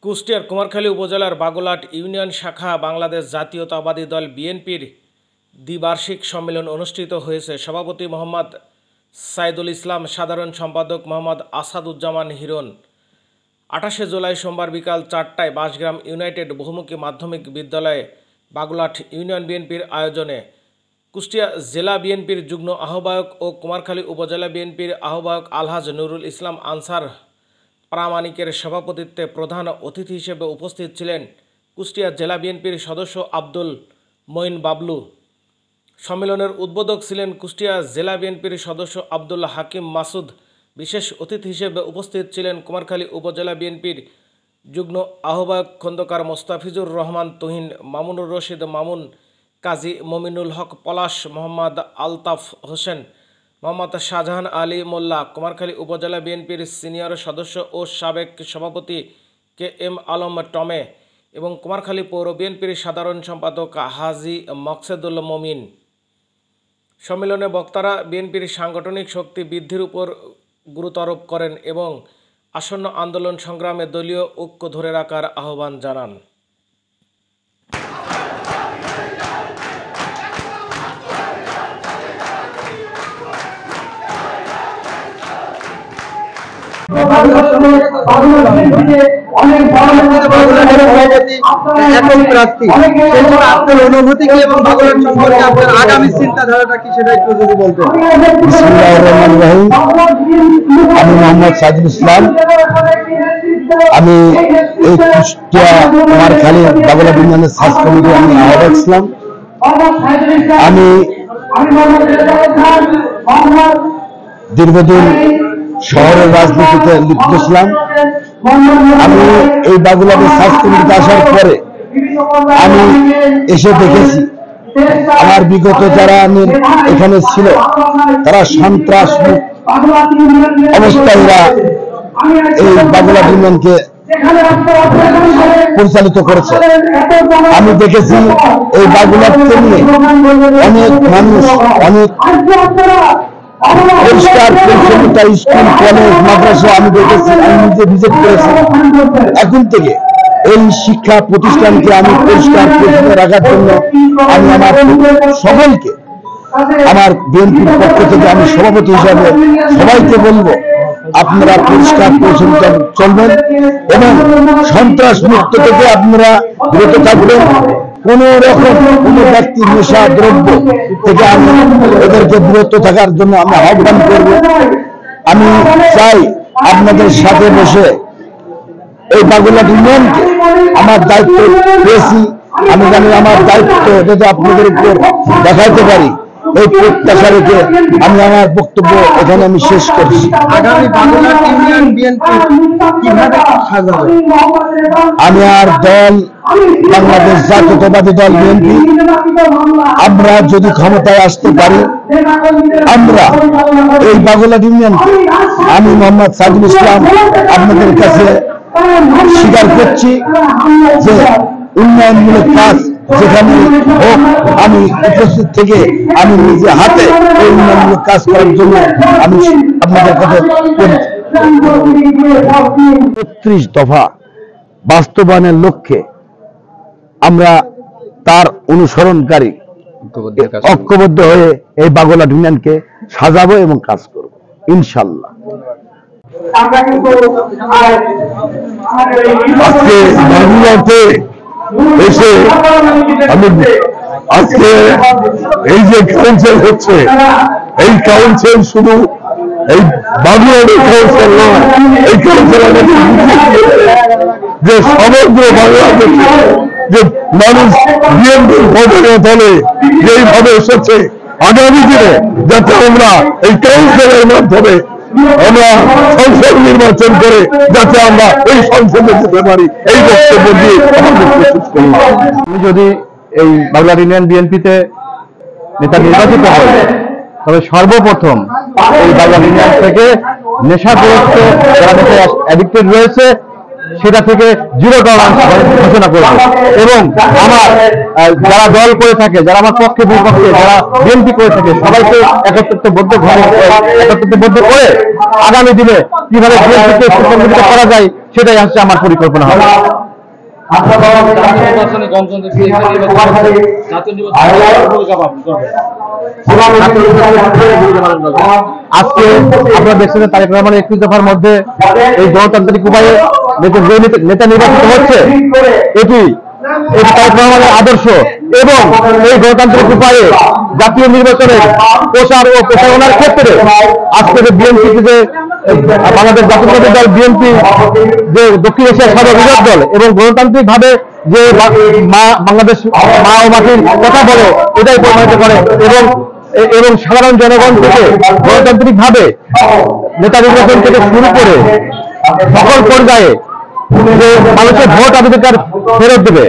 কুষ্টিয়ার কুমারখালী উপজেলার বাগুলাট ইউনিয়ন শাখা বাংলাদেশ জাতীয়তাবাদী দল বিএনপির দ্বিবার্ষিক সম্মেলন অনুষ্ঠিত হয়েছে। সভাপতি মোহাম্মদ সাইদুল ইসলাম, সাধারণ সম্পাদক মোহাম্মদ আসাদুজ্জামান হিরণ। 28 জুলাই সোমবার বিকাল 4টায় বাঁশগ্রাম ইউনাইটেড বহুমুখী মাধ্যমিক বিদ্যালয়ে বাগুলাট ইউনিয়ন বিএনপির আয়োজনে কুষ্টিয়া জেলা বিএনপির যুগ্ম আহ্বায়ক ও কুমারখালী উপজেলা বিএনপির আহ্বায়ক আলহাজ নুরুল ইসলাম আনসার প্রামাণিকের সভাপতিত্বে প্রধান অতিথি হিসেবে উপস্থিত ছিলেন কুষ্টিয়া জেলা বিএনপির সদস্য আব্দুল মঈন বাবলু। সম্মেলনের উদ্বোধক ছিলেন কুষ্টিয়া জেলা বিএনপির সদস্য আব্দুল হাকিম মাসুদ। বিশেষ অতিথি হিসেবে উপস্থিত ছিলেন কুমারখালী উপজেলা বিএনপির যুগ্ম আহ্বায়ক খন্দকার মোস্তাফিজুর রহমান তুহিন, মামুনুর রশিদ মামুন, কাজী মমিনুল হক পলাশ, মোহাম্মদ আলতাফ হোসেন, মোহাম্মদ শাহজাহান আলী মোল্লা, কুমারখালী উপজেলা বিএনপির সিনিয়র সদস্য ও সাবেক সভাপতি কে এম আলম টমে এবং কুমারখালী পৌর বিএনপির সাধারণ সম্পাদক হাজী মকসেদুল মমিন। সম্মেলনে বক্তারা বিএনপির সাংগঠনিক শক্তি বৃদ্ধির উপর গুরুত্ব আরোপ করেন এবং আসন্ন আন্দোলন সংগ্রামে দলীয় ঐক্য ধরে রাখার আহ্বান জানান। অনুভূতি কি এবং বাগুলাট সম্পর্কে আপনার আগামী চিন্তাধারাটা কি সেটা একটু যদি বলতেন। আমি মোহাম্মদ সাইদুল ইসলাম। আমি এই কুষ্টিয়া কুমারখালী বাগুলাট ইউনিয়নের সার্চ কমিটির আমি আহ্বায়ক ছিলাম। আমি দীর্ঘদিন শহরের রাজনীতিতে লিপ্ত ছিলাম। আমি এই বাগুলাটের সার্চ কমিটিতে আসার পরে আমি এসে দেখেছি আমার বিগত যারা এখানে ছিল তারা সন্ত্রাস অবস্থায় এই বাগুলাট ইউনিয়নকে পরিচালিত করেছে। আমি দেখেছি এই বাগুলাটকে নিয়ে অনেক মানুষ অনেক পরিষ্কার পরিচ্ছন্নতা স্কুল কলেজ মাদ্রাসা আমি দেখেছি, আমি নিজে ভিজিট করেছি। এখন থেকে এই শিক্ষা প্রতিষ্ঠানকে আমি পরিষ্কার পরিচ্ছন্ন রাখার জন্য আমি আমার সকলকে আমার বিএনপির পক্ষ থেকে আমি সভাপতি হিসাবে সবাইকে বলবো আপনারা পরিষ্কার পরিচ্ছন্ন চলবেন এবং সন্ত্রাস মুক্ত থেকে আপনারা বিরত থাকবেন। কোন রকম কোন ব্যক্তির নেশা দ্রব্য থেকে আমি এদেরকে বিরত থাকার জন্য আমি আহ্বান করব। আমি চাই আপনাদের সাথে বসে এই বাগুলাট ইউনিয়নকে আমার দায়িত্ব পেয়েছি, আমি জানি আমার দায়িত্ব যাতে আপনাদের উপর দেখাইতে পারি, এই প্রত্যাশা রেখে আমি আমার বক্তব্য এখানে আমি শেষ করছি। আগামী বাগুলাট ইউনিয়ন বিএনপি কিভাবে সাজাবে? আমি আর দল বাংলাদেশ জাতীয়তাবাদী দল বিএনপি আমরা যদি ক্ষমতায় আসতে পারি, আমরা এই বাগুলাট ইউনিয়নকে আমি মোহাম্মদ সাইদুল ইসলাম আপনাদের কাছে স্বীকার করছি যে উন্নয়নমূলক কাজ যেখানে হোক আমি উপস্থিত থেকে আমি নিজে হাতে এই উন্নয়নমূলক কাজ করার জন্য আমি আপনাদের কাছে ৩৬ দফা বাস্তবায়নের লক্ষ্যে আমরা তার অনুসরণকারী ঐক্যবদ্ধ হয়ে এই বাগুলাট ইউনিয়নকে সাজাবো এবং কাজ করব ইনশাল্লাহ। আজকে বাগুলাটে এসে আমি আজকে এই যে কাউন্সিল হচ্ছে, এই কাউন্সিল শুধু এই বাগুলাটের কাউন্সিল নয়, এই কাউন্সিল যে সমগ্র বাংলাদেশে যে মানুষ বিএনপির ভোটের দলে যেইভাবে এসেছে, আগামী দিনে যাতে আমরা এই কাউন্সিলের মাধ্যমে আমরা সংসদ নির্বাচন করে যাতে আমরা এই সংসদে যেতে পারি, এই বক্তব্য দিয়ে আমাদের প্রস্তুত করি। আমি যদি এই বাগুলাট ইউনিয়ন বিএনপিতে নেতা নির্বাচিত হয় তবে সর্বপ্রথম এই বাগুলাট ইউনিয়ন থেকে নেশাগ্রস্ত যারা নেশা অ্যাডিক্টেড রয়েছে সেটা থেকে 0 টলারেন্স ঘোষণা করব এবং আমার যারা দল করে থাকে, যারা আমার পক্ষে বিপক্ষে, যারা বিএনপি করে থাকে, সবাইকে একত্রিতবদ্ধ করে আগামী দিনে কিভাবে বিএনপিকে সুসংগঠিত করা যায় সেটাই হচ্ছে আমার পরিকল্পনা হবে। আজকে আপনারা দেখছেন তারেক রহমানের 21 দফার মধ্যে এই গণতান্ত্রিক উপায়ে নেতা নির্বাচিত হচ্ছে, এটি তারেক রহমানের আদর্শ এবং এই গণতান্ত্রিক উপায়ে জাতীয় নির্বাচনের প্রচার ও প্রচারণার ক্ষেত্রে আজকে যে বিএনপি যে বাংলাদেশ জাতীয়তাবাদী দল বিএনপি যে দক্ষিণ এশিয়ার সর্ববৃহৎ দল এবং গণতান্ত্রিক ভাবে যে বাংলাদেশ মা ও মাটির কথা বলে এটাই প্রমাণিত করে এবং সাধারণ জনগণ থেকে গণতান্ত্রিক ভাবে নেতা নির্বাচন থেকে শুরু করে সকল পর্যায়ে যে মানুষের ভোট অধিকার ফেরত দেবে